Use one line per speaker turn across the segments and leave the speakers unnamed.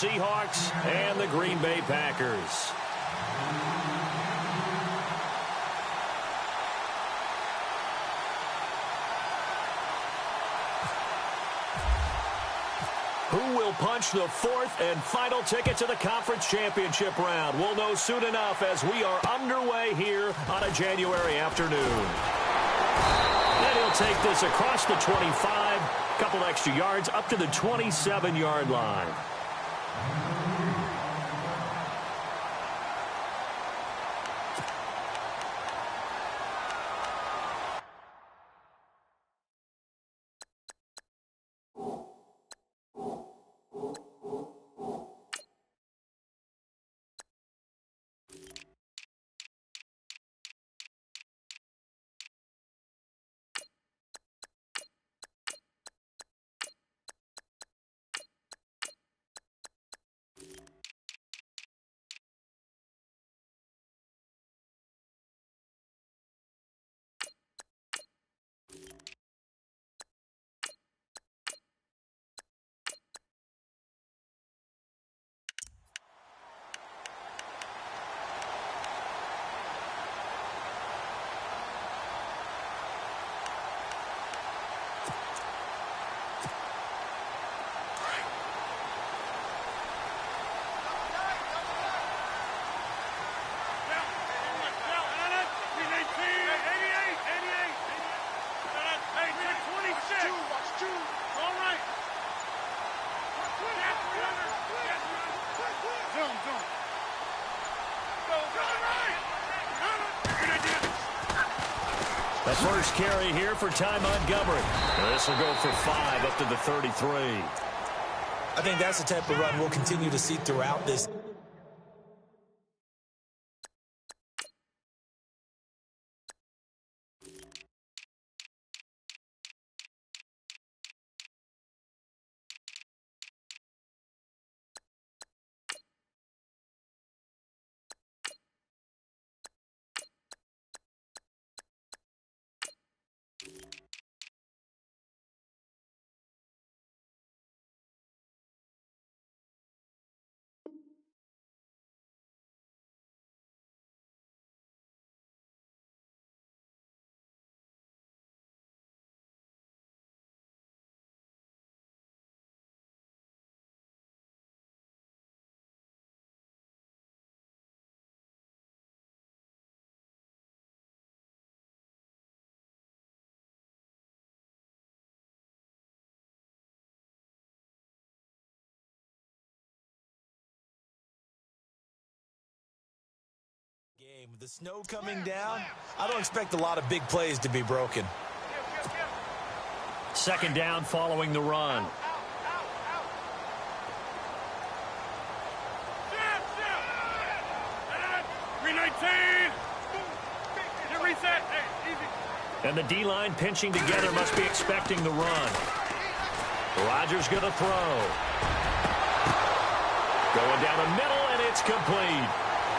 Seahawks and the Green Bay Packers. Who will punch the fourth and final ticket to the conference championship round? We'll know soon enough as we are underway here on a January afternoon. And he'll take this across the 25, couple extra yards up to the 27-yard line. The first carry here for Ty Montgomery. This will go for 5 up to the 33.
I think that's the type of run we'll continue to see throughout this. With the snow coming down, I don't expect a lot of big plays to be broken.
Second down following the run. And the D-line pinching together must be expecting the run. Rodgers going to throw. Going down the middle, and it's complete.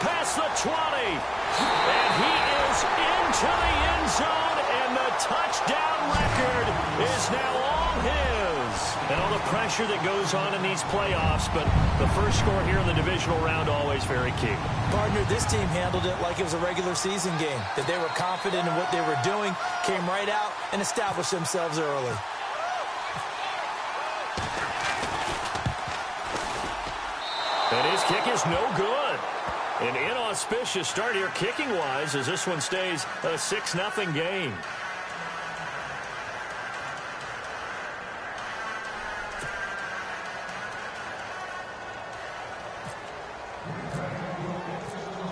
Past the 20, and he is into the end zone, and the touchdown record is now all his. And all the pressure that goes on in these playoffs, but the first score here in the divisional round always very key.
Partner, this team handled it like it was a regular season game, that they were confident in what they were doing, came right out and established themselves early.
And his kick is no good. An inauspicious start here kicking-wise as this one stays a 6-0 game.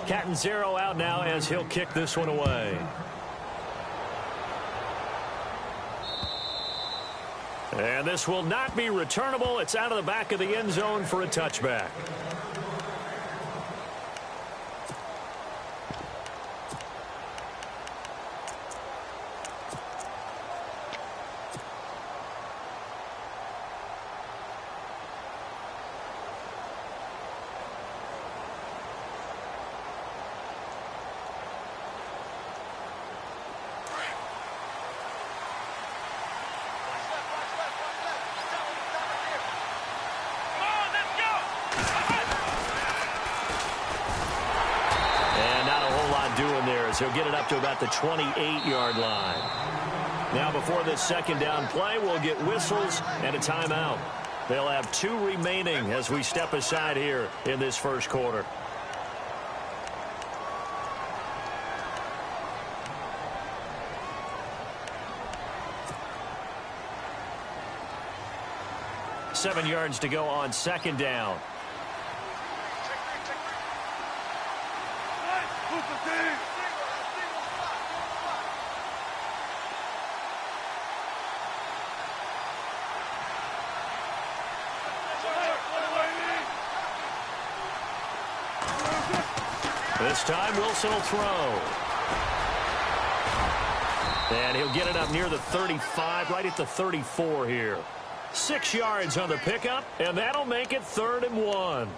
Catanzaro out now as he'll kick this one away. And this will not be returnable. It's out of the back of the end zone for a touchback. he'll get it up to about the 28-yard line. Now, before this second down play, we'll get whistles and a timeout. They'll have 2 remaining as we step aside here in this first quarter. Seven yards to go on second down. This time, Wilson will throw. And he'll get it up near the 35, right at the 34 here. 6 yards on the pickup, and that'll make it 3rd and 1.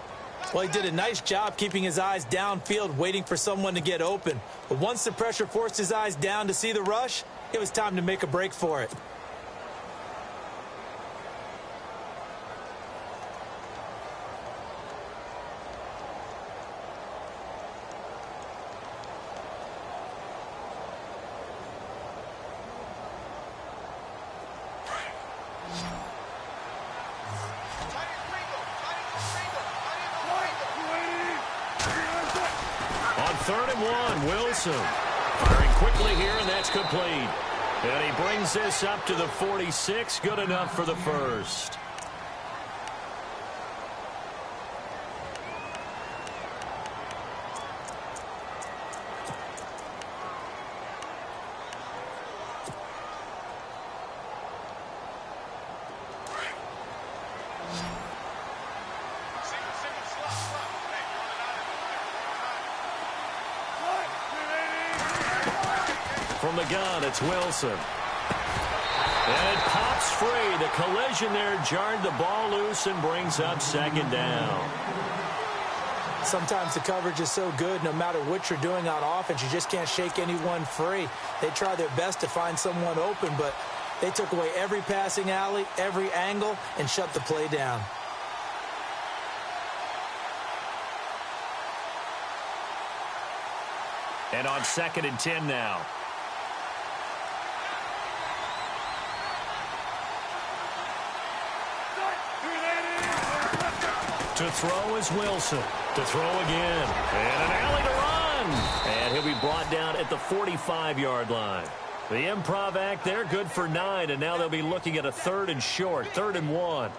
Well, he did a nice job keeping his eyes downfield, waiting for someone to get open. But once the pressure forced his eyes down to see the rush, it was time to make a break for it.
Wilson firing quickly here, and that's complete. And he brings this up to the 46. Good enough for the first. From the gun, it's Wilson. And it pops free. The collision there jarred the ball loose and brings up second down.
Sometimes the coverage is so good, no matter what you're doing on offense, you just can't shake anyone free. They try their best to find someone open, but they took away every passing alley, every angle, and shut the play down.
And on 2nd and 10 now. To throw is Wilson. To throw again. And an alley to run. And he'll be brought down at the 45-yard line. The improv act there, good for 9. And now they'll be looking at a 3rd and short. 3rd and 1.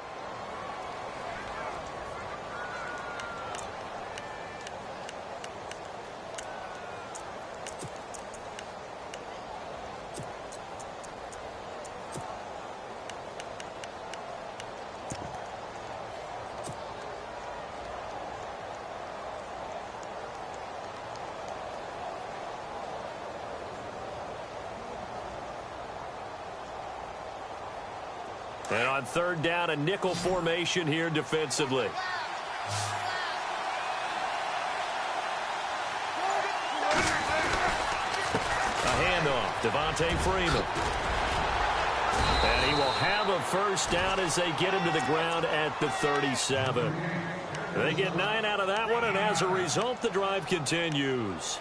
And on 3rd down, a nickel formation here defensively. A handoff, Devontae Freeman. And he will have a first down as they get him to the ground at the 37. They get 9 out of that one, and as a result, the drive continues.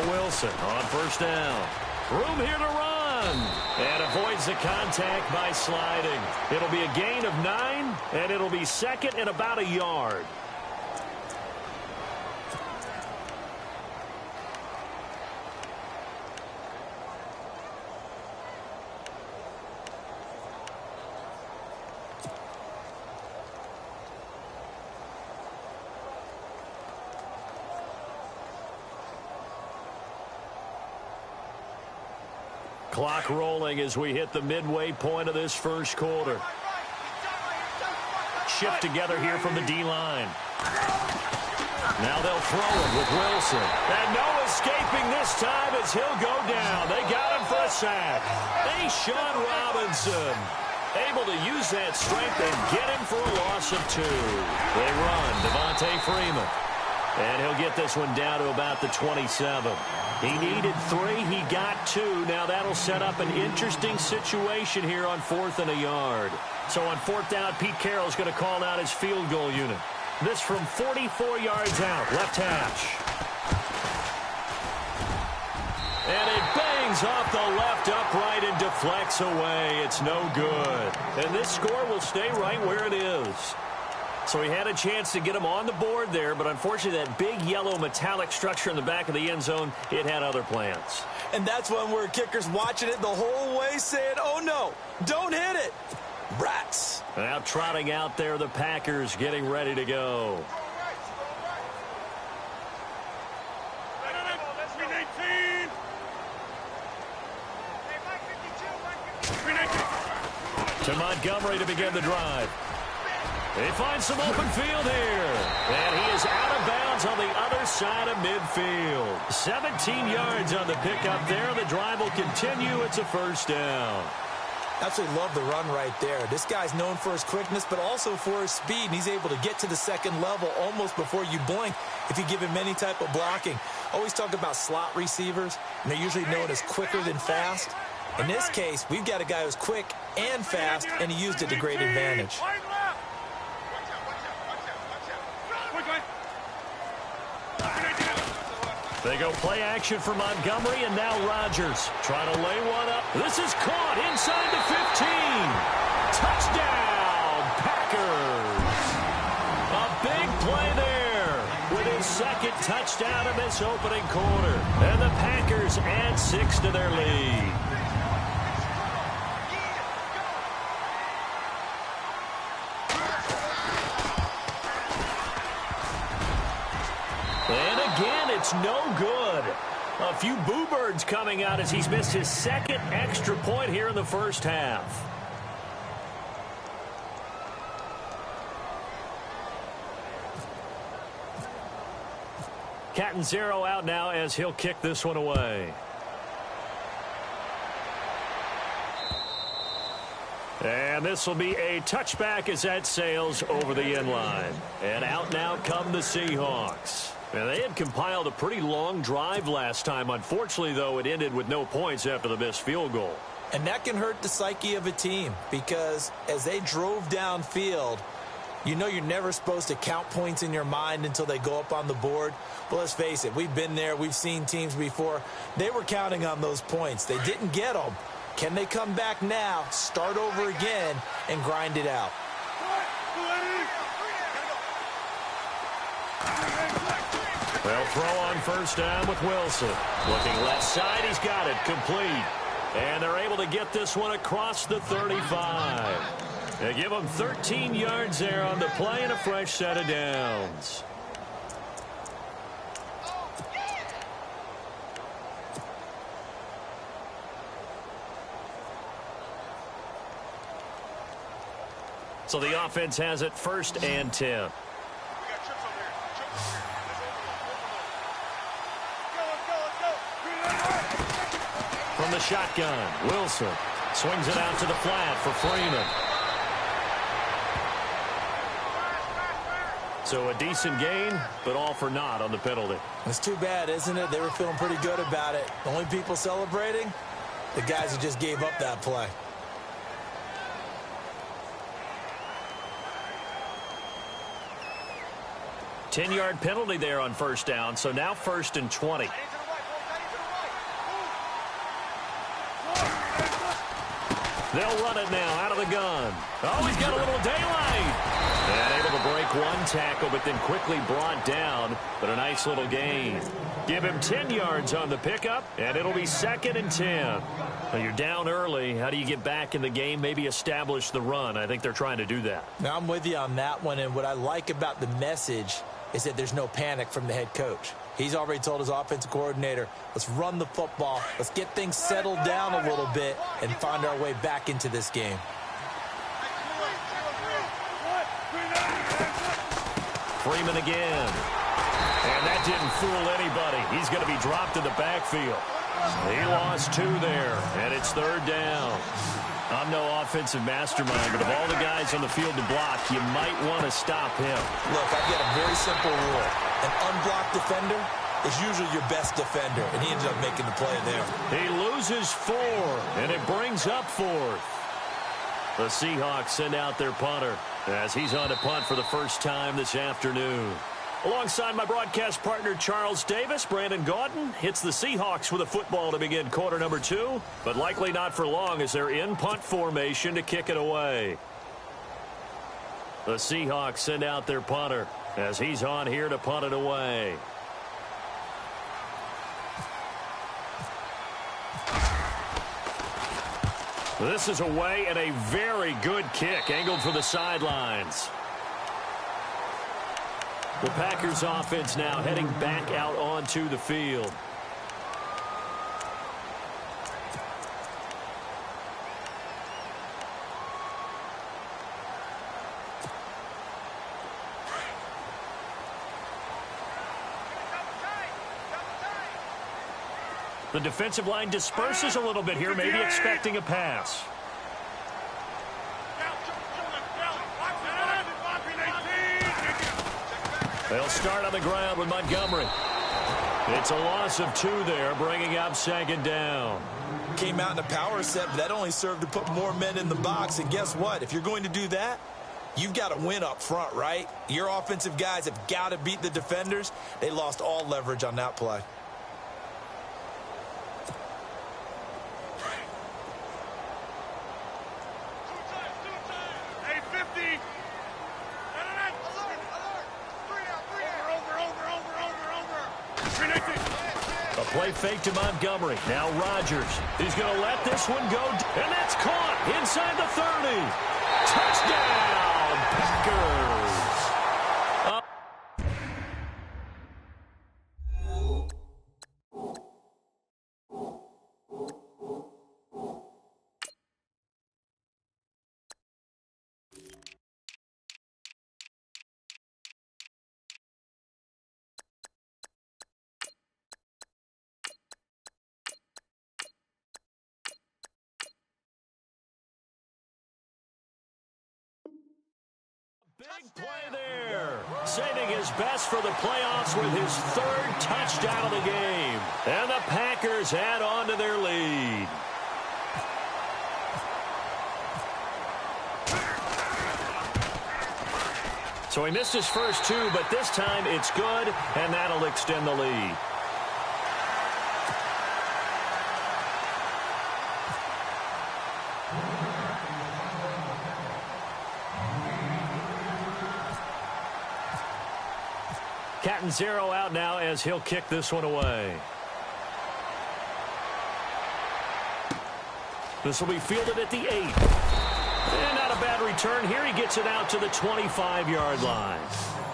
Wilson on 1st down. Room here to run. And avoids the contact by sliding. It'll be a gain of 9, and it'll be 2nd and about a yard. Clock rolling as we hit the midway point of this first quarter. Shift together here from the D-line. Now they'll throw it with Wilson. And no escaping this time as he'll go down. They got him for a sack. Sean Robinson. Able to use that strength and get him for a loss of 2. They run, Devontae Freeman. And he'll get this one down to about the 27. He needed 3. He got 2. Now that'll set up an interesting situation here on 4th and a yard. So on 4th down, Pete Carroll's going to call out his field goal unit. This from 44 yards out, left hash. And it bangs off the left upright and deflects away. It's no good. And this score will stay right where it is. So he had a chance to get him on the board there, but unfortunately that big yellow metallic structure in the back of the end zone, it had other plans.
And that's one where kicker's watching it the whole way saying, oh no, don't hit it. Rats.
Now trotting out there, the Packers getting ready to go. To Montgomery to begin the drive. He finds some open field here. And he is out of bounds on the other side of midfield. 17 yards on the pickup there. The drive will continue. It's a first down.
Absolutely love the run right there. This guy's known for his quickness, but also for his speed. And he's able to get to the second level almost before you blink if you give him any type of blocking. Always talk about slot receivers, and they're usually known as quicker than fast. In this case, we've got a guy who's quick and fast, and he used it to great advantage.
They go play action for Montgomery, and now Rodgers trying to lay one up. This is caught inside the 15. Touchdown, Packers. A big play there with his second touchdown in this opening quarter. And the Packers add 6 to their lead. And again, it's no good. A few boo birds coming out as he's missed his second extra point here in the first half. Catanzaro out now as he'll kick this one away. And this will be a touchback as that sails over the end line. And out now come the Seahawks. And they had compiled a pretty long drive last time. Unfortunately, though, it ended with no points after the missed field goal.
And that can hurt the psyche of a team because as they drove downfield, you know you're never supposed to count points in your mind until they go up on the board. Well, let's face it, we've been there. We've seen teams before. They were counting on those points. They didn't get them. Can they come back now, start over again, and grind it out?
They'll throw on first down with Wilson. Looking left side, he's got it, complete. And they're able to get this one across the 35. They give him 13 yards there on the play and a fresh set of downs. So the offense has it 1st and 10. From the shotgun, Wilson swings it out to the flat for Freeman. So a decent gain, but all for naught on the penalty.
It's too bad, isn't it? They were feeling pretty good about it. The only people celebrating, the guys who just gave up that play.
Ten-yard penalty there on first down, so now 1st and 20. They'll run it now out of the gun. Oh, he's got a little daylight. And able to break one tackle, but then quickly brought down. But a nice little gain. Give him 10 yards on the pickup, and it'll be 2nd and 10. Now you're down early. How do you get back in the game, maybe establish the run? I think they're trying to do that.
Now, I'm with you on that one, and what I like about the message is that there's no panic from the head coach. He's already told his offensive coordinator, let's run the football, let's get things settled down a little bit and find our way back into this game.
Freeman again. And that didn't fool anybody. He's going to be dropped in the backfield. He lost 2 there, and it's 3rd down. I'm no offensive mastermind, but of all the guys on the field to block, you might want to stop him.
Look, I get a very simple rule. An unblocked defender is usually your best defender, and he ended up making the play there.
He loses 4, and it brings up 4th. The Seahawks send out their punter as he's on to punt for the first time this afternoon. Alongside my broadcast partner, Charles Davis, Brandon Gaudin hits the Seahawks with a football to begin quarter number 2, but likely not for long as they're in punt formation to kick it away. The Seahawks send out their punter as he's on here to punt it away. This is away and a very good kick angled for the sidelines. The Packers offense now heading back out onto the field. The defensive line disperses a little bit here, maybe expecting a pass. They'll start on the ground with Montgomery. It's a loss of 2 there, bringing up 2nd down.
Came out in a power set, but that only served to put more men in the box. And guess what? If you're going to do that, you've got to win up front, right? Your offensive guys have got to beat the defenders. They lost all leverage on that play.
Play fake to Montgomery. Now Rodgers. He's going to let this one go. And that's caught inside the 30. Touchdown, Packers. Big play there. Saving his best for the playoffs with his 3rd touchdown of the game. And the Packers add on to their lead. So he missed his first 2, but this time it's good, and that'll extend the lead. Cat and 0 out now as he'll kick this one away. This will be fielded at the 8. And not a bad return here. He gets it out to the 25-yard line.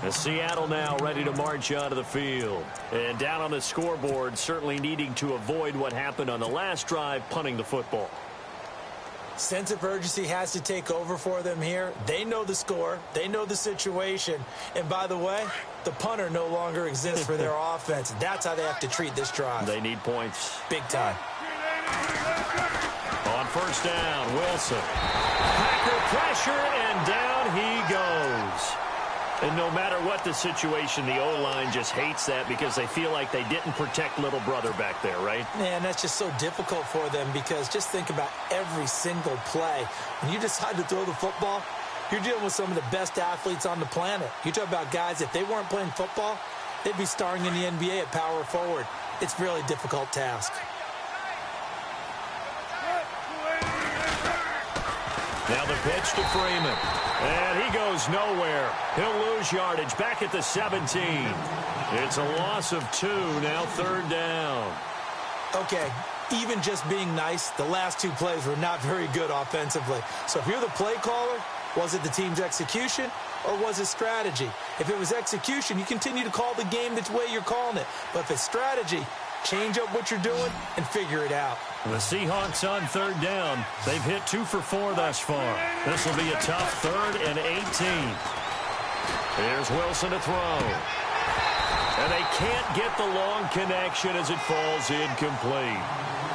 As Seattle now ready to march onto the field. And down on the scoreboard, certainly needing to avoid what happened on the last drive, punting the football.
Sense of urgency has to take over for them here. They know the score. They know the situation. And by the way, the punter no longer exists for their offense. That's how they have to treat this drive.
They need points.
Big time.
On first down, Wilson. Packer pressure, and down he goes. And no matter what the situation, the O-line just hates that because they feel like they didn't protect little brother back there, right?
Man, that's just so difficult for them because just think about every single play. When you decide to throw the football, you're dealing with some of the best athletes on the planet. You talk about guys, if they weren't playing football, they'd be starring in the NBA at power forward. It's a really difficult task.
Now the pitch to Freeman. And he goes nowhere. He'll lose yardage back at the 17. It's a loss of 2, now 3rd down.
Okay, even just being nice, the last 2 plays were not very good offensively. So if you're the play caller, was it the team's execution or was it strategy? If it was execution, you continue to call the game the way you're calling it. But if it's strategy, change up what you're doing and figure it out.
The Seahawks on 3rd down. They've hit 2 for 4 thus far. This will be a tough 3rd and 18. Here's Wilson to throw. And they can't get the long connection as it falls incomplete.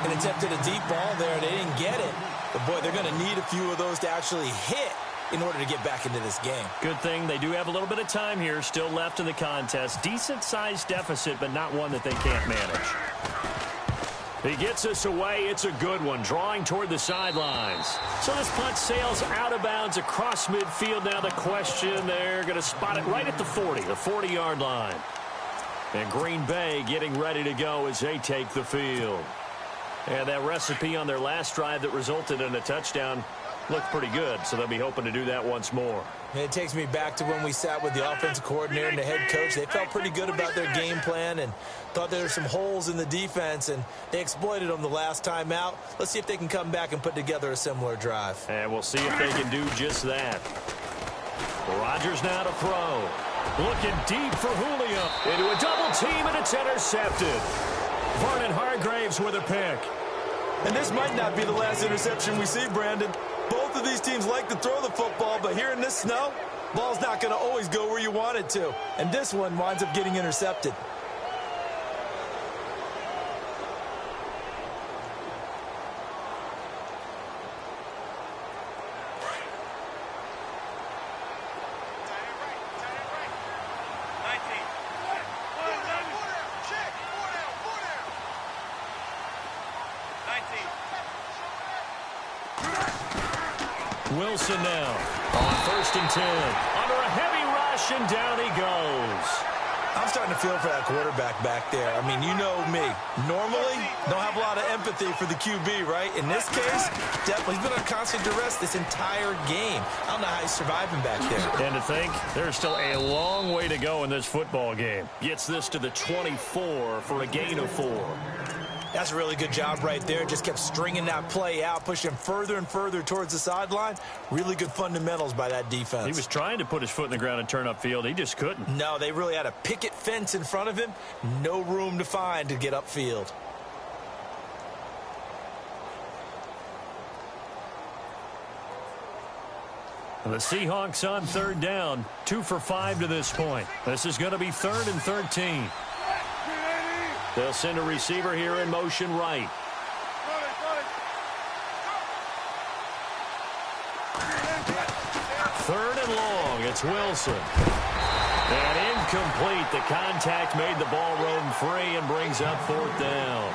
And attempted a deep ball there. They didn't get it. But, boy, they're going to need a few of those to actually hit in order to get back into this game.
Good thing they do have a little bit of time here still left in the contest. Decent-sized deficit, but not one that they can't manage. He gets us away. It's a good one, drawing toward the sidelines. So this punt sails out of bounds across midfield. Now the question, they're going to spot it right at the 40, the 40-yard line. And Green Bay getting ready to go as they take the field. And that recipe on their last drive that resulted in a touchdown looked pretty good, so they'll be hoping to do that once more.
And it takes me back to when we sat with the offensive coordinator and the head coach. They felt pretty good about their game plan and thought there were some holes in the defense, and they exploited them the last time out. Let's see if they can come back and put together a similar drive.
And we'll see if they can do just that. Rodgers now to throw. Looking deep for Julio. Into a double team, and it's intercepted. Vernon Hargreaves with a pick.
And this might not be the last interception we see, Brandon. Both of these teams like to throw the football, but here in this snow, ball's not going to always go where you want it to. And this one winds up getting intercepted.
Wilson now on 1st and 10. Under a heavy rush, and down he goes.
I'm starting to feel for that quarterback back there. I mean, you know me. Normally, don't have a lot of empathy for the QB, right? In this case, definitely, he's been on constant duress this entire game. I don't know how he's surviving back there.
And to think, there's still a long way to go in this football game. Gets this to the 24 for a gain of 4.
That's a really good job right there. Just kept stringing that play out, pushing further and further towards the sideline. Really good fundamentals by that defense.
He was trying to put his foot in the ground and turn upfield. He just couldn't.
No, they really had a picket fence in front of him. No room to find to get upfield.
The Seahawks on 3rd down. 2 for 5 to this point. This is going to be 3rd and 13. They'll send a receiver here in motion right. Third and long. It's Wilson. And incomplete. The contact made the ball roam free and brings up 4th down.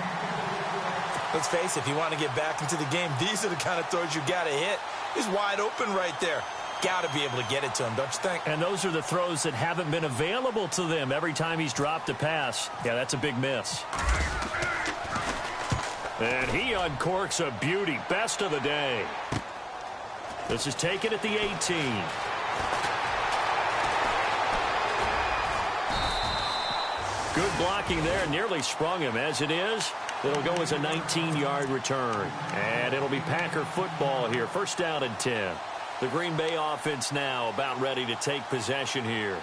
Let's face it, if you want to get back into the game, these are the kind of throws you got to hit. He's wide open right there. Got to be able to get it to him, don't you think?
And those are the throws that haven't been available to them every time he's dropped a pass. Yeah, that's a big miss. And he uncorks a beauty. Best of the day. This is taken at the 18. Good blocking there. Nearly sprung him. As it is, it'll go as a 19-yard return. And it'll be Packer football here. 1st down and 10. The Green Bay offense now about ready to take possession here.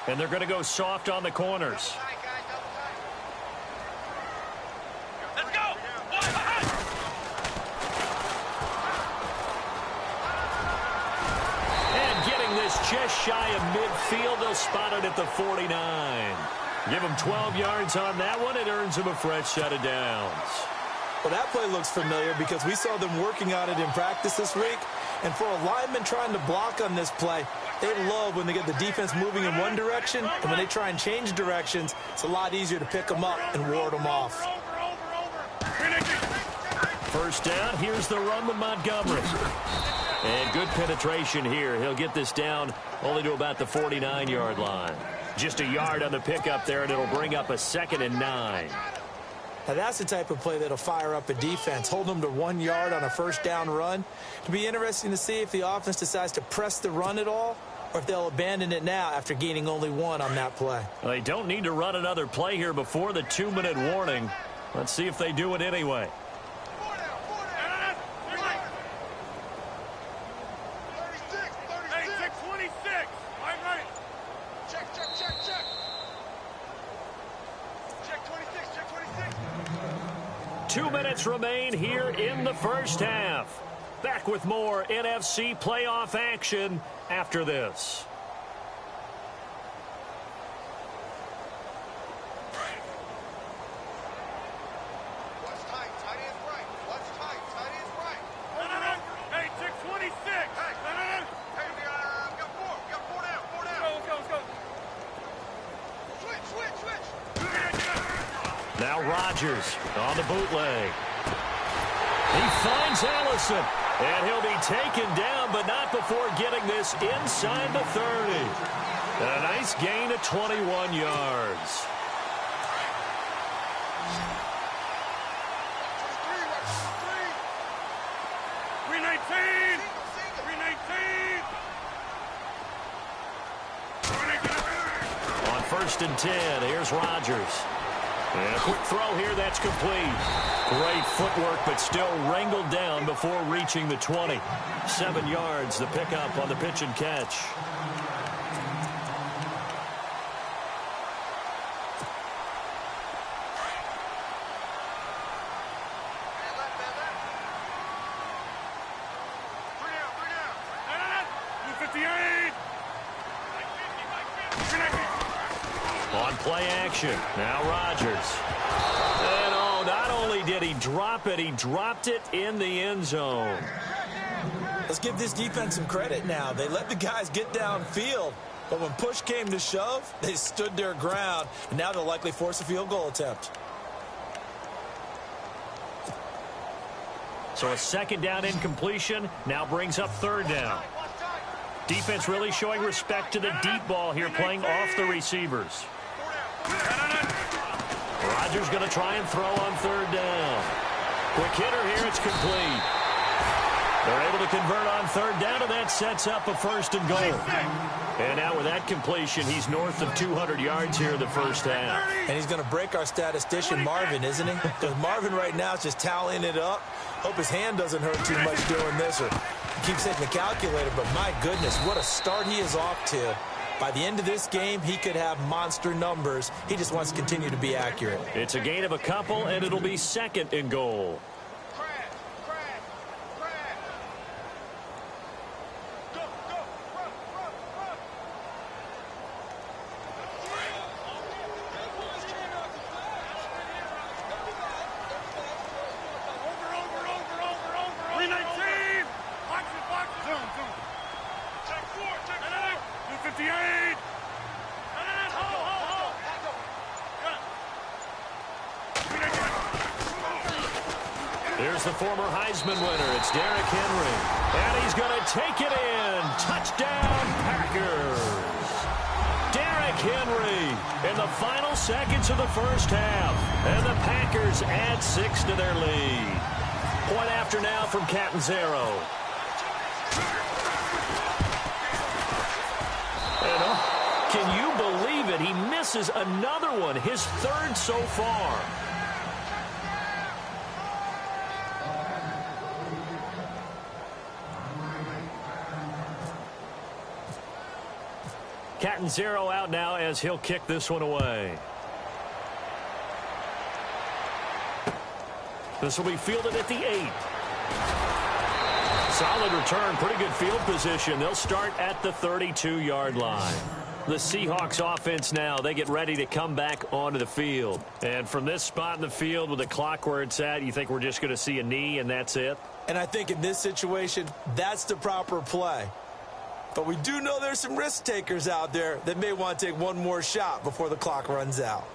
And they're going to go soft on the corners.
Let's go!
Just shy of midfield. They'll spot it at the 49. Give him 12 yards on that one. It earns him a fresh set of downs.
Well, that play looks familiar because we saw them working on it in practice this week. And for a lineman trying to block on this play, they love when they get the defense moving in one direction. And when they try and change directions, it's a lot easier to pick them up and ward them off.
1st down. Here's the run with Montgomery. And good penetration here. He'll get this down only to about the 49-yard line. Just a yard on the pickup there, and it'll bring up a 2nd and 9.
Now that's the type of play that'll fire up a defense. Hold them to 1 yard on a 1st down run. It'll be interesting to see if the offense decides to press the run at all or if they'll abandon it now after gaining only 1 on that play.
Well, they don't need to run another play here before the 2-minute warning. Let's see if they do it anyway. 2 minutes remain here in the 1st half. Back with more NFC playoff action after this.
What's tight? Tight is right. What's tight? Tight is right. Hey, 626. Hey, we got four. We got four down. Four down. Let's go. Switch.
Now Rodgers on the bootleg. He finds Allison, and he'll be taken down, but not before getting this inside the 30. A nice gain of 21 yards. On 1st and 10, here's Rodgers. And a quick throw here, that's complete. Great footwork, but still wrangled down before reaching the 20. 7 yards, the pickup on the pitch and catch. On play action, now Rodgers. And oh, not only did he drop it, he dropped it in the end zone.
Let's give this defense some credit now. They let the guys get downfield, but when push came to shove, they stood their ground, and now they'll likely force a field goal attempt.
So a 2nd down incompletion now brings up 3rd down. Defense really showing respect to the deep ball here, playing off the receivers. Rodgers going to try and throw on 3rd down. Quick hitter here, it's complete. They're able to convert on 3rd down, and that sets up a 1st and goal. And now with that completion, he's north of 200 yards here in the first half.
And he's going to break our statistician, Marvin, isn't he? Because Marvin right now is just tallying it up. Hope his hand doesn't hurt too much doing this, or keeps hitting the calculator. But my goodness, what a start he is off to. By the end of this game, he could have monster numbers. He just wants to continue to be accurate.
It's a gain of a couple, and it'll be 2nd and goal. Here's the former Heisman winner. It's Derrick Henry. And he's going to take it in. Touchdown, Packers. Derrick Henry in the final seconds of the first half. And the Packers add 6 to their lead. Point after now from Catanzaro. And can you believe it? He misses another one, his 3rd so far. Catanzaro out now as he'll kick this one away. This will be fielded at the 8. Solid return, pretty good field position. They'll start at the 32-yard line. The Seahawks offense now, they get ready to come back onto the field. And from this spot in the field with the clock where it's at, you think we're just going to see a knee and that's it?
And I think in this situation, that's the proper play. But we do know there's some risk takers out there that may want to take one more shot before the clock runs out.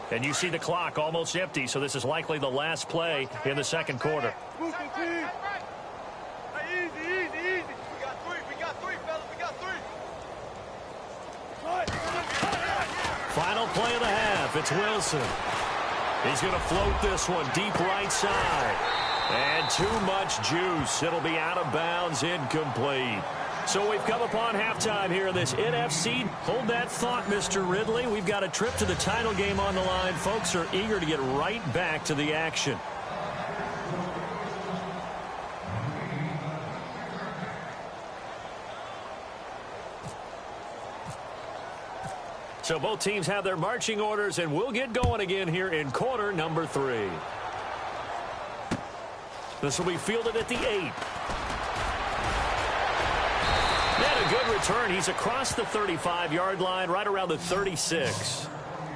And you see the clock almost empty, so this is likely the last play in the 2nd quarter.
Easy. We got three, fellas. We got three.
Final play of the half. It's Wilson. He's going to float this one deep right side. And too much juice. It'll be out of bounds, incomplete. So we've come upon halftime here in this NFC. Hold that thought, Mr. Ridley. We've got a trip to the title game on the line. Folks are eager to get right back to the action. So both teams have their marching orders, and we'll get going again here in quarter number 3. This will be fielded at the 8. And a good return. He's across the 35-yard line, right around the 36.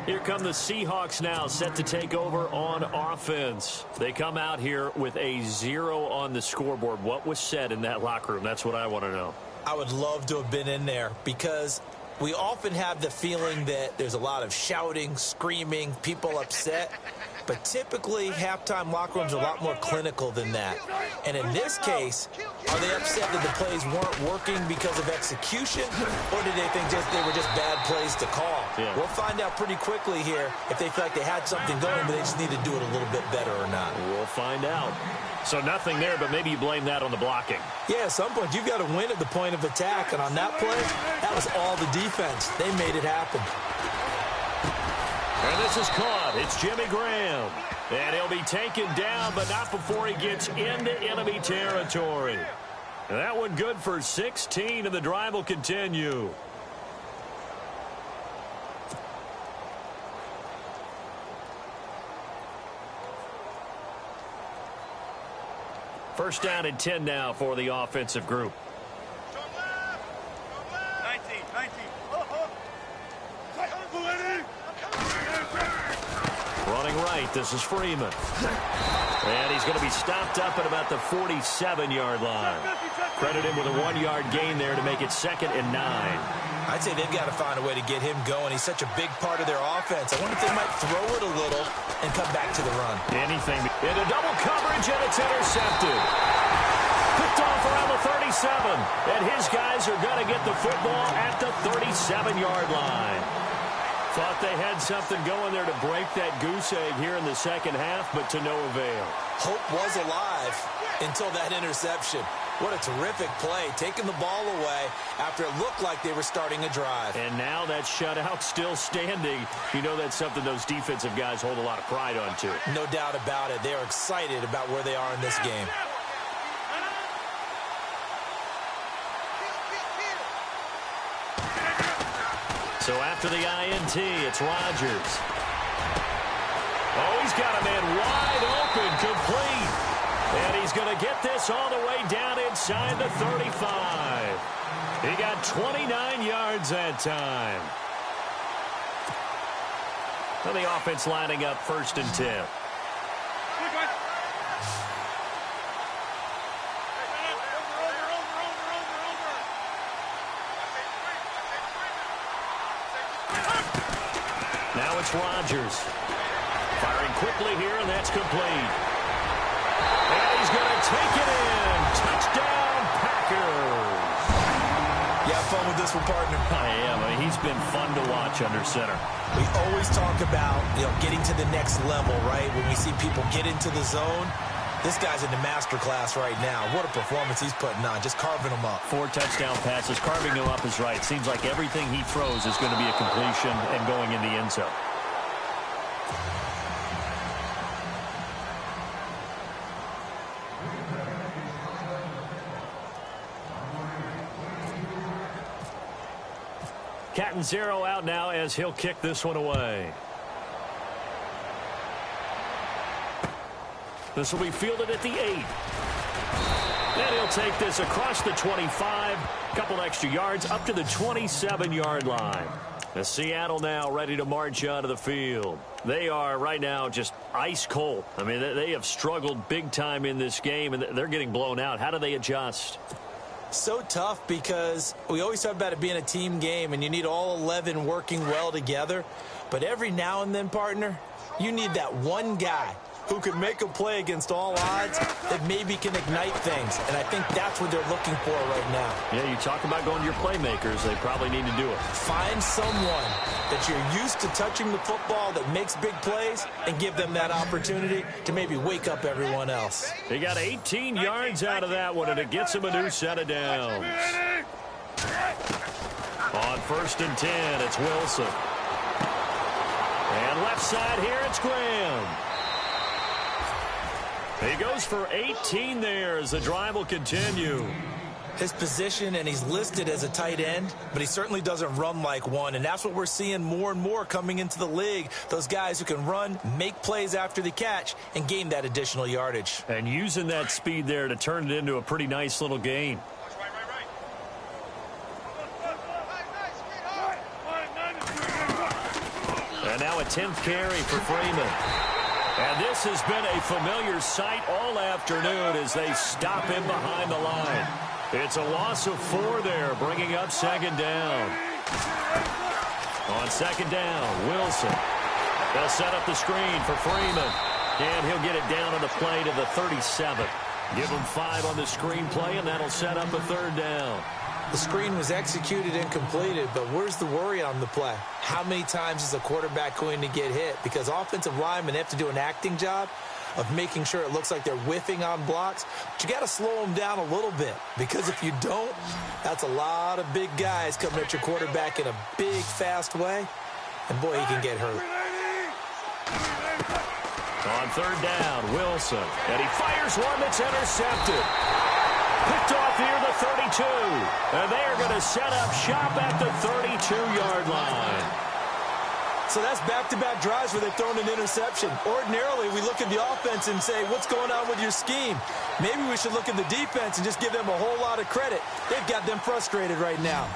Here come the Seahawks now, set to take over on offense. They come out here with a 0 on the scoreboard. What was said in that locker room? That's what I want to know.
I would love to have been in there because we often have the feeling that there's a lot of shouting, screaming, people upset. But typically, halftime locker rooms are a lot more clinical than that. And in this case, are they upset that the plays weren't working because of execution? Or did they think they were just bad plays to call?
Yeah.
We'll find out pretty quickly here if they feel like they had something going, but they just need to do it a little bit better or not.
We'll find out. So nothing there, but maybe you blame that on the blocking.
Yeah, at some point, you've got to win at the point of attack. And on that play, that was all the defense. They made it happen.
And this is caught. It's Jimmy Graham. And he'll be taken down, but not before he gets into enemy territory. And that one good for 16, and the drive will continue. First down and 10 now for the offensive group.
19.
Running right, this is Freeman. And he's going to be stopped up at about the 47-yard line. Credit him with a 1-yard gain there to make it 2nd and 9.
I'd say they've got to find a way to get him going. He's such a big part of their offense. I wonder if they might throw it a little and come back to the run.
Anything. Into double coverage, and it's intercepted. Picked off around the 37. And his guys are going to get the football at the 37-yard line. Thought they had something going there to break that goose egg here in the second half, but to no avail.
Hope was alive until that interception. What a terrific play, taking the ball away after it looked like they were starting a drive.
And now that shutout still standing. You know that's something those defensive guys hold a lot of pride on, too.
No doubt about it. They're excited about where they are in this game.
So after the INT, it's Rodgers. Oh, he's got a man wide open, complete. And he's going to get this all the way down inside the 35. He got 29 yards that time. So the offense lining up 1st and 10. Now it's Rodgers. Firing quickly here, and that's complete. And he's going to take it in. Touchdown, Packers.
You have fun with this one, partner?
I am. I mean, he's been fun to watch under center.
We always talk about, getting to the next level, right? When we see people get into the zone, this guy's in the master class right now. What a performance he's putting on, just carving them up.
4 touchdown passes. Carving him up is right. Seems like everything he throws is going to be a completion and going in the end zone. Cat and 0 out now as he'll kick this one away. This will be fielded at the 8. And he'll take this across the 25, couple extra yards up to the 27-yard line. The Seattle now ready to march onto the field. They are right now just ice cold. I mean, they have struggled big time in this game, and they're getting blown out. How do they adjust?
So tough because we always talk about it being a team game, and you need all 11 working well together. But every now and then, partner, you need that one guy who can make a play against all odds that maybe can ignite things. And I think that's what they're looking for right now.
Yeah, you talk about going to your playmakers. They probably need to do it.
Find someone that you're used to touching the football that makes big plays and give them that opportunity to maybe wake up everyone else.
He got 18 yards out of that one, and it gets him a new set of downs. On 1st and 10, it's Wilson. And left side here, it's Graham. He goes for 18 there as the drive will continue.
his position, and he's listed as a tight end, but he certainly doesn't run like one, and that's what we're seeing more and more coming into the league. Those guys who can run, make plays after the catch, and gain that additional yardage.
And using that speed there to turn it into a pretty nice little gain. And now a 10th carry for Freeman. And this has been a familiar sight all afternoon as they stop him behind the line. It's a loss of 4 there, bringing up second down. On second down, Wilson. They'll set up the screen for Freeman. And he'll get it down on the play to the 37. Give him 5 on the screen play, and that'll set up a third down.
The screen was executed and completed, but where's the worry on the play? How many times is a quarterback going to get hit? Because offensive linemen have to do an acting job of making sure it looks like they're whiffing on blocks. But you got to slow them down a little bit, because if you don't, that's a lot of big guys coming at your quarterback in a big, fast way. And, boy, he can get hurt.
On third down, Wilson. And he fires one that's intercepted. Picked off near the 32. And they are going to set up shop at the 32-yard line.
So that's back-to-back drives where they've thrown an interception. Ordinarily, we look at the offense and say, what's going on with your scheme? Maybe we should look at the defense and just give them a whole lot of credit. They've got them frustrated right now.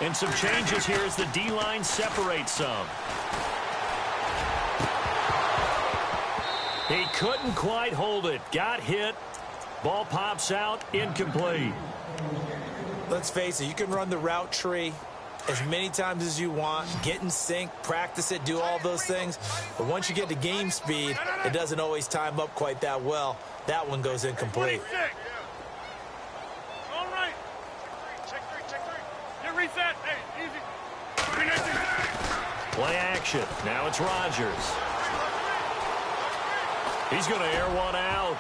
And some changes here as the D-line separates some. He couldn't quite hold it. Got hit. Ball pops out. Incomplete.
Let's face it, you can run the route tree as many times as you want, get in sync, practice it, do all those things. But once you get to game speed, it doesn't always time up quite that well. That one goes incomplete.
All right. Check three. Get reset. Hey, easy.
Play action. Now it's Rodgers. He's going to air one out.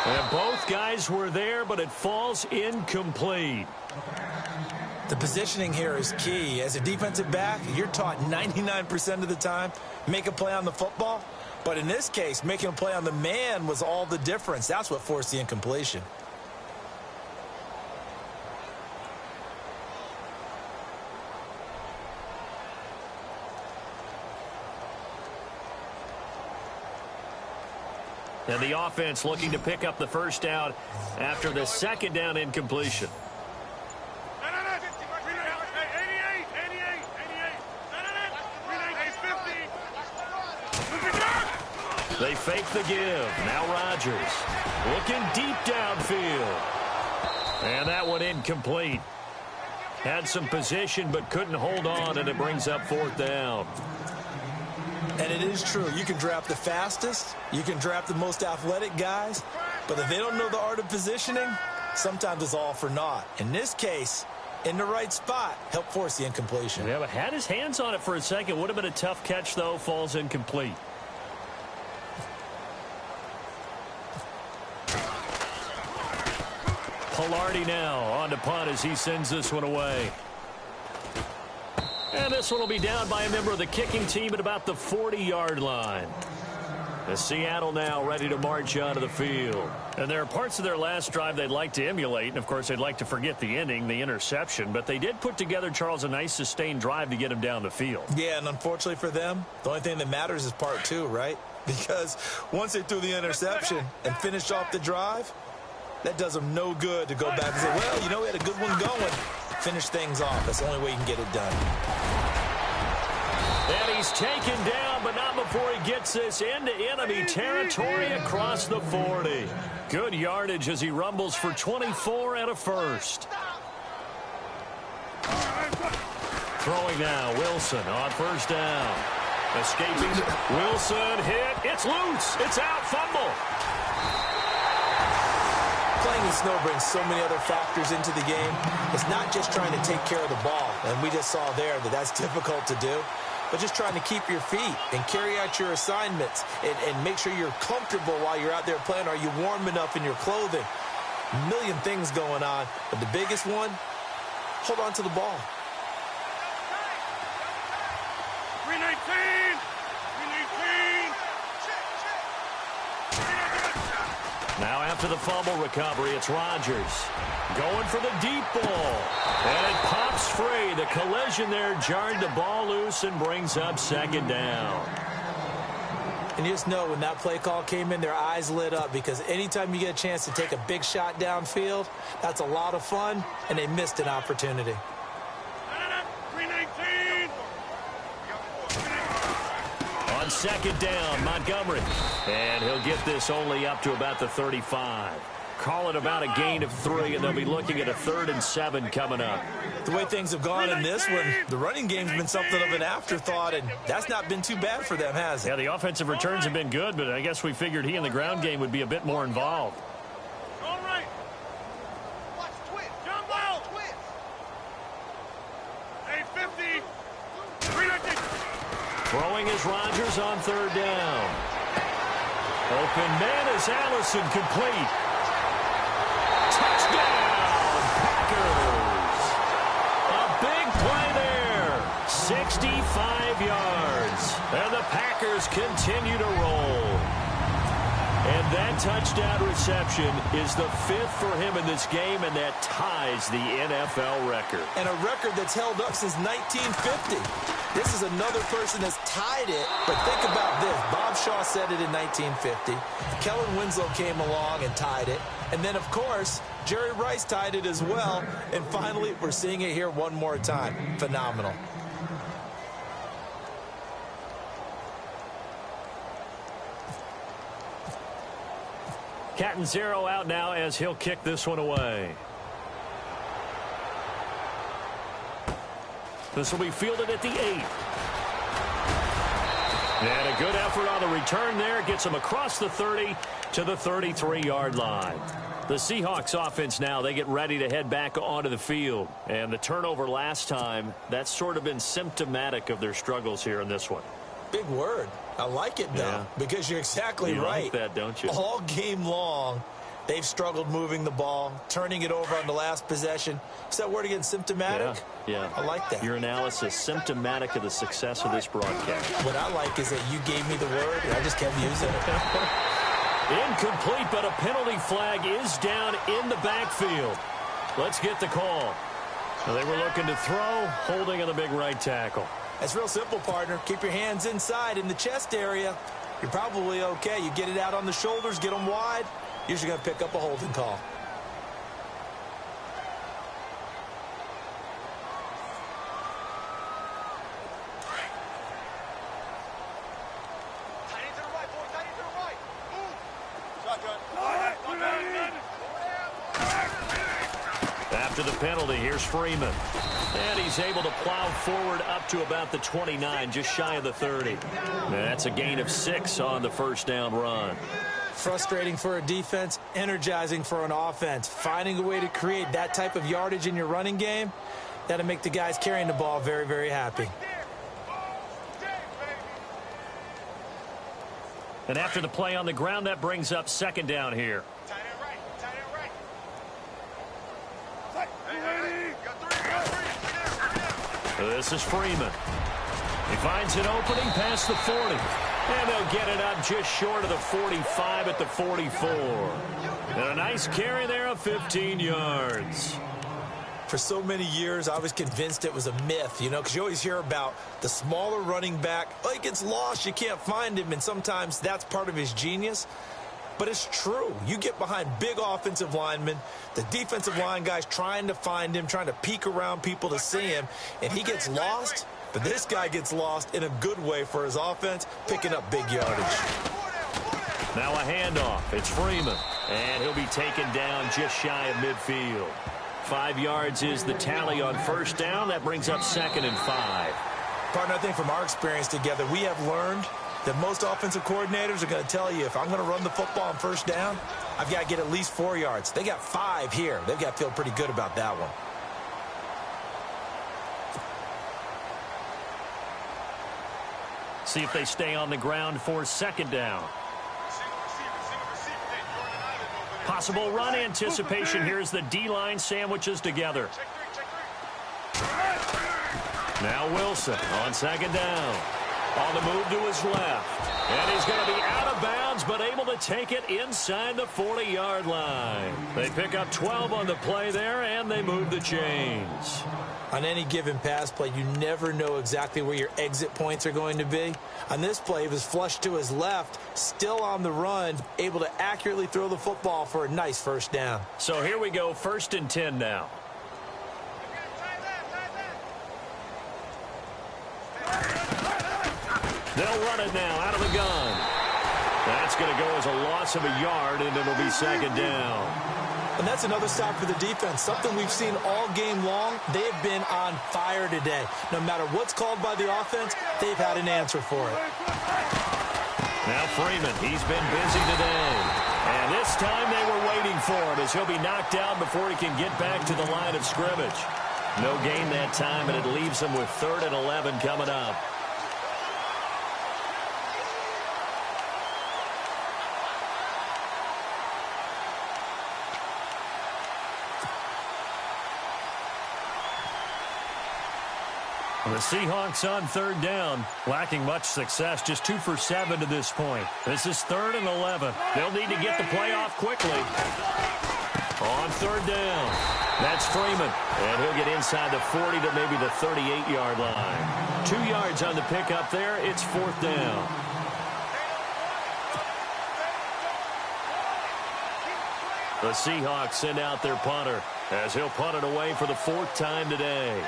And both guys were there, but it falls incomplete.
The positioning here is key. As a defensive back, you're taught 99% of the time, make a play on the football. But in this case, making a play on the man was all the difference. That's what forced the incompletion.
And the offense looking to pick up the first down after the second down incompletion. They fake the give. Now Rodgers looking deep downfield. And that one incomplete. Had some position but couldn't hold on, and it brings up fourth down.
And it is true. You can draft the fastest. You can draft the most athletic guys. But if they don't know the art of positioning, sometimes it's all for naught. In this case, in the right spot, helped force the incompletion.
Yeah, but had his hands on it for a second. Would have been a tough catch, though. Falls incomplete. Pilardi now on to punt as he sends this one away. And this one will be down by a member of the kicking team at about the 40-yard line. The Seattle now ready to march out of the field. And there are parts of their last drive they'd like to emulate. And, of course, they'd like to forget the ending, the interception. But they did put together, Charles, a nice sustained drive to get him down the field.
Yeah, and unfortunately for them, the only thing that matters is part 2, right? Because once they threw the interception and finished off the drive, that does them no good to go back and say, well, you know, we had a good one going. Finish things off. That's the only way you can get it done.
And he's taken down, but not before he gets this into enemy territory across the 40. Good yardage as he rumbles for 24 and a first. Throwing now, Wilson on first down. Escaping, Wilson hit. It's loose. It's out, fumble.
Playing in snow brings so many other factors into the game. It's not just trying to take care of the ball, and we just saw there that that's difficult to do, but just trying to keep your feet and carry out your assignments and make sure you're comfortable while you're out there playing. Are you warm enough in your clothing? A million things going on, but the biggest one, hold on to the ball.
319! 319!
after the fumble recovery, it's Rodgers. Going for the deep ball. And it pops free. The collision there jarred the ball loose and brings up second down.
And you just know when that play call came in, their eyes lit up, because anytime you get a chance to take a big shot downfield, that's a lot of fun, and they missed an opportunity.
319.
On second down, Montgomery. And he'll get this only up to about the 35. Call it about a gain of 3, and they'll be looking at a 3rd and 7 coming up.
The way things have gone in this one, the running game's been something of an afterthought, and that's not been too bad for them, has it?
Yeah, the offensive returns have been good, but I guess we figured he in the ground game would be a bit more involved.
All right. Watch twist. Jump out. Twist. 850. 319.
Throwing is Rodgers on 3rd down. Open man is Allison, complete. Touchdown, Packers. A big play there. 65 yards. And the Packers continue to roll. And that touchdown reception is the 5th for him in this game, and that ties the NFL record.
And a record that's held up since 1950. This is another person that's tied it, but think about this. Bob Shaw said it in 1950. Kellen Winslow came along and tied it. And then, of course, Jerry Rice tied it as well. And finally, we're seeing it here one more time. Phenomenal.
Catanzaro out now as he'll kick this one away. This will be fielded at the 8. And a good effort on the return there. Gets him across the 30 to the 33-yard line. The Seahawks offense now, they get ready to head back onto the field. And the turnover last time, that's sort of been symptomatic of their struggles here in this one.
Big word. I like it, though, because you're exactly right.
You like that, don't you?
All game long, they've struggled moving the ball, turning it over on the last possession. Is that word again, symptomatic?
Yeah.
I like that.
Your analysis, symptomatic of the success of this broadcast.
What I like is that you gave me the word, and I just kept using it.
Incomplete, but a penalty flag is down in the backfield. Let's get the call. Well, they were looking to throw, holding on the big right tackle.
It's real simple, partner. Keep your hands inside in the chest area. You're probably okay. You get it out on the shoulders, get them wide. Usually going to pick up a holding call.
Tight end to the right, boy. Tight end to the right. Move. Shotgun.
After the penalty, here's Freeman. And he's able to plow forward up to about the 29, just shy of the 30. And that's a gain of 6 on the first down run.
Frustrating for a defense, energizing for an offense. Finding a way to create that type of yardage in your running game, that'll make the guys carrying the ball very, very happy.
And after the play on the ground, that brings up second down here.
Tight end right. Tight end right. Hey. Got three.
This is Freeman. He finds an opening past the 40. And they'll get it up just short of the 45 at the 44. And a nice carry there of 15 yards.
For so many years, I was convinced it was a myth, because you always hear about the smaller running back. Oh, he gets lost, you can't find him, and sometimes that's part of his genius. But it's true. You get behind big offensive linemen, the defensive line guys trying to find him, trying to peek around people to see him, and he gets lost. But this guy gets lost in a good way for his offense, picking up big yardage.
Now a handoff. It's Freeman. And he'll be taken down just shy of midfield. 5 yards is the tally on first down. That brings up 2nd and 5.
Partner, I think from our experience together, we have learned that most offensive coordinators are going to tell you, if I'm going to run the football on first down, I've got to get at least 4 yards. They got 5 here. They've got to feel pretty good about that one.
See if they stay on the ground for second down. Possible run anticipation. Here's the D-line sandwiches together. Now Wilson on second down. On the move to his left. And he's going to be out of bounds, but able to take it inside the 40-yard line. They pick up 12 on the play there, and they move the chains.
On any given pass play, you never know exactly where your exit points are going to be. On this play, he was flushed to his left, still on the run, able to accurately throw the football for a nice first down.
So here we go, 1st and 10 now. They'll run it now out of the gun. That's going to go as a loss of a yard, and it'll be 2nd down.
And that's another stop for the defense, something we've seen all game long. They've been on fire today. No matter what's called by the offense, they've had an answer for it.
Now Freeman, he's been busy today. And this time they were waiting for him as he'll be knocked down before he can get back to the line of scrimmage. No gain that time, and it leaves him with 3rd and 11 coming up. The Seahawks on 3rd down, lacking much success, just 2 for 7 to this point. This is 3rd and 11. They'll need to get the play off quickly. On 3rd down, that's Freeman, and he'll get inside the 40 to maybe the 38-yard line. 2 yards on the pickup there. It's 4th down. The Seahawks send out their punter as he'll punt it away for the 4th time today.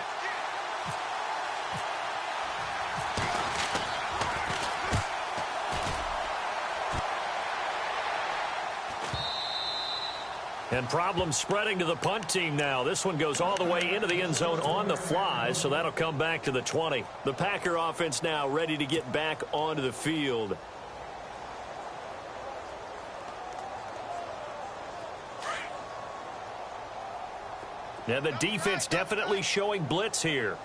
And problems spreading to the punt team now. This one goes all the way into the end zone on the fly, so that'll come back to the 20. The Packer offense now ready to get back onto the field. Now the defense definitely showing blitz here.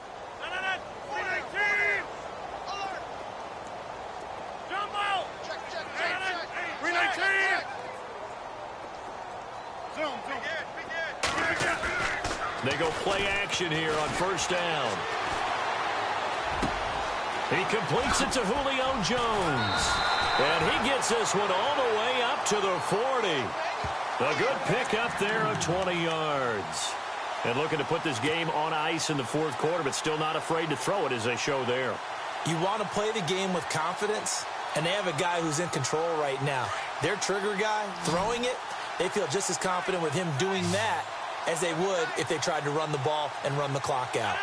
They go play action here on 1st down. He completes it to Julio Jones. And he gets this one all the way up to the 40. A good pickup there of 20 yards. And looking to put this game on ice in the 4th quarter, but still not afraid to throw it as they show there.
You want to play the game with confidence, and they have a guy who's in control right now. Their trigger guy, throwing it, they feel just as confident with him doing that as they would if they tried to run the ball and run the clock out.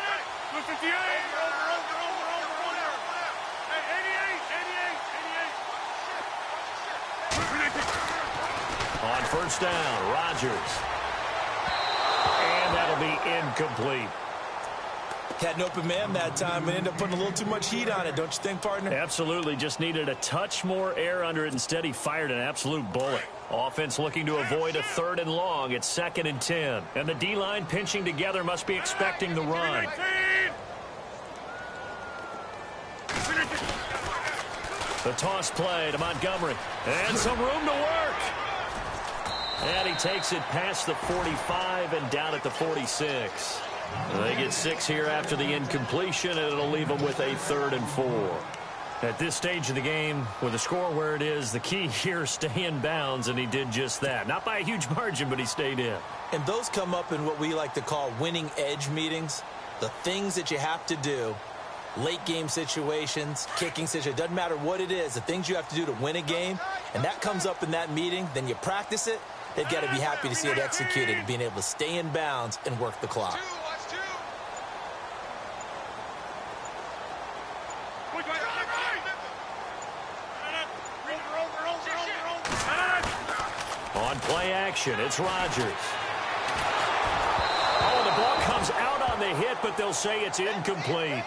On 1st down, Rodgers. And that'll be incomplete.
Had an open man that time and ended up putting a little too much heat on it, don't you think, partner?
Absolutely. Just needed a touch more air under it. Instead, he fired an absolute bullet. Offense looking to avoid a 3rd and long. It's 2nd and 10. And the D-line pinching together must be expecting the run. The toss play to Montgomery. And some room to work. And he takes it past the 45 and down at the 46. They get 6 here after the incompletion, and it'll leave them with a 3rd and 4. At this stage of the game, with the score where it is, the key here is stay in bounds, and he did just that. Not by a huge margin, but he stayed in.
And those come up in what we like to call winning edge meetings. The things that you have to do, late game situations, kicking situations, doesn't matter what it is, the things you have to do to win a game, and that comes up in that meeting, then you practice it. They've got to be happy to see it executed, being able to stay in bounds and work the clock.
On play action, it's Rodgers. Oh, the ball comes out on the hit, but they'll say it's incomplete.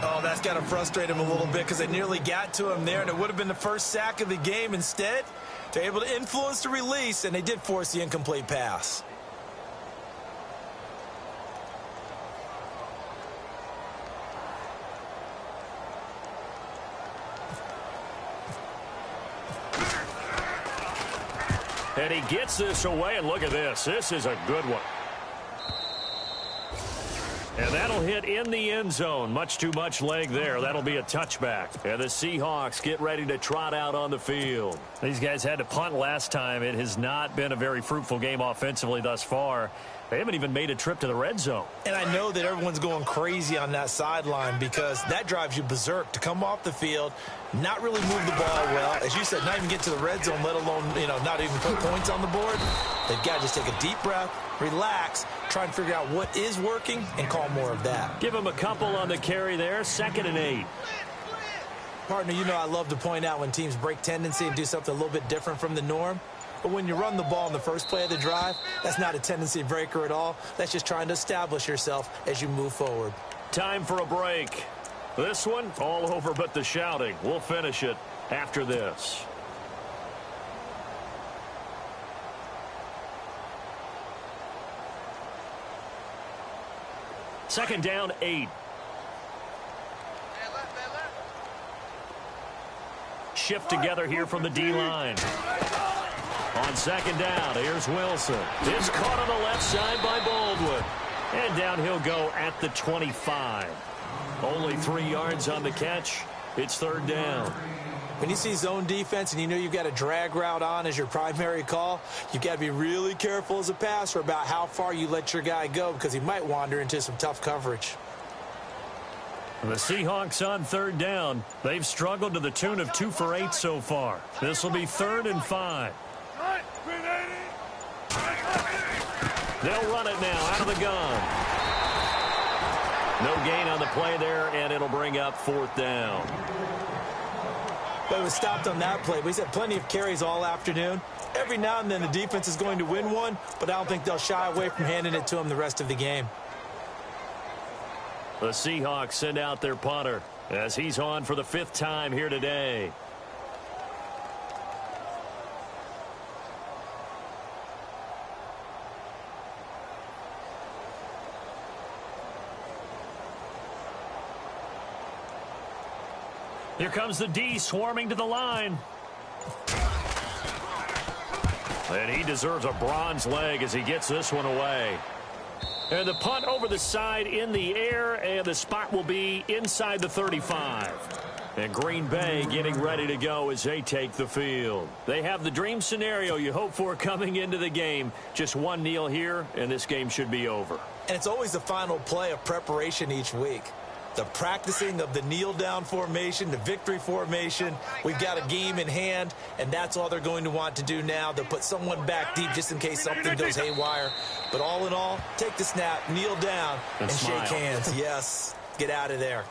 Oh, that's got to frustrate him a little bit because they nearly got to him there, and it would have been the first sack of the game. Instead, they're able to influence the release, and they did force the incomplete pass.
And he gets this away, and look at this. This is a good one. And that'll hit in the end zone. Much too much leg there. That'll be a touchback. And the Seahawks get ready to trot out on the field. These guys had to punt last time. It has not been a very fruitful game offensively thus far. They haven't even made a trip to the red zone.
And I know that everyone's going crazy on that sideline because that drives you berserk to come off the field, not really move the ball well. As you said, not even get to the red zone, let alone, not even put points on the board. They've got to just take a deep breath, relax, try and figure out what is working, and call more of that.
Give them a couple on the carry there. 2nd and 8.
Partner, I love to point out when teams break tendency and do something a little bit different from the norm. But when you run the ball in the first play of the drive, that's not a tendency breaker at all. That's just trying to establish yourself as you move forward.
Time for a break. This one, all over but the shouting. We'll finish it after this. Second down, 8. Shift together here from the D-line. On 2nd down, here's Wilson. It's caught on the left side by Baldwin. And down he'll go at the 25. Only 3 yards on the catch. It's 3rd down.
When you see zone defense and you've got a drag route on as your primary call, you've got to be really careful as a passer about how far you let your guy go because he might wander into some tough coverage.
The Seahawks on 3rd down. They've struggled to the tune of 2 for 8 so far. This will be 3rd and 5. They'll run it now out of the gun. No gain on the play there, and it'll bring up 4th down.
But it was stopped on that play. We've had plenty of carries all afternoon. Every now and then the defense is going to win one, but I don't think they'll shy away from handing it to them the rest of the game.
The Seahawks send out their punter as he's on for the 5th time here today. Here comes the D swarming to the line. And he deserves a bronze leg as he gets this one away. And the punt over the side in the air, and the spot will be inside the 35. And Green Bay getting ready to go as they take the field. They have the dream scenario you hope for coming into the game. Just one kneel here, and this game should be over.
And it's always the final play of preparation each week. The practicing of the kneel-down formation, the victory formation. We've got a game in hand, and that's all they're going to want to do now. They'll put someone back deep just in case something goes haywire. But all in all, take the snap, kneel down, and shake hands. Yes, get out of there.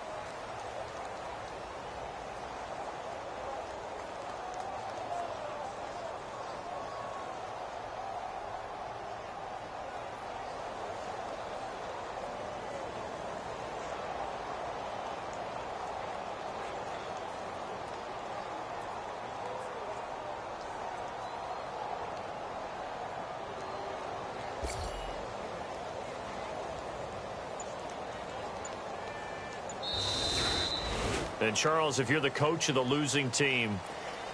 And, Charles, if you're the coach of the losing team,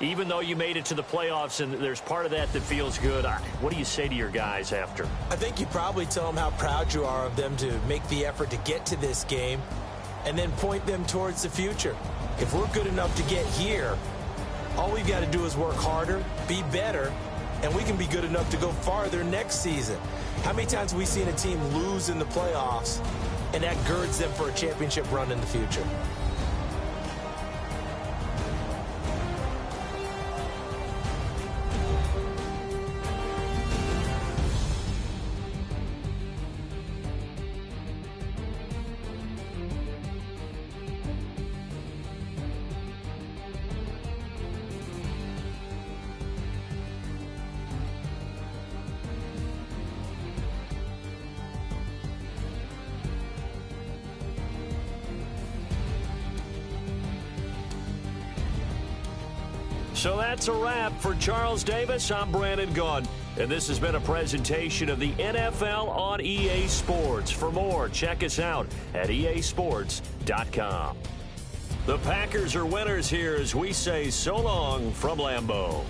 even though you made it to the playoffs and there's part of that that feels good, what do you say to your guys after?
I think you probably tell them how proud you are of them to make the effort to get to this game and then point them towards the future. If we're good enough to get here, all we've got to do is work harder, be better, and we can be good enough to go farther next season. How many times have we seen a team lose in the playoffs, and that girds them for a championship run in the future?
So that's a wrap for Charles Davis. I'm Brandon Gunn, and this has been a presentation of the NFL on EA Sports. For more, check us out at easports.com. The Packers are winners here as we say so long from Lambeau.